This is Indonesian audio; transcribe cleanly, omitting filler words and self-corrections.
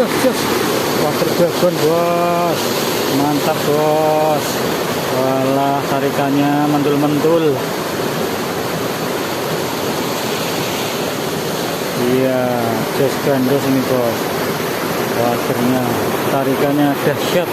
jos. Water dragon bos, mantap bos. Walah, tarikannya mentul-mentul. Iya, jos gandos ini bos. Waternya, tarikannya dahsyat.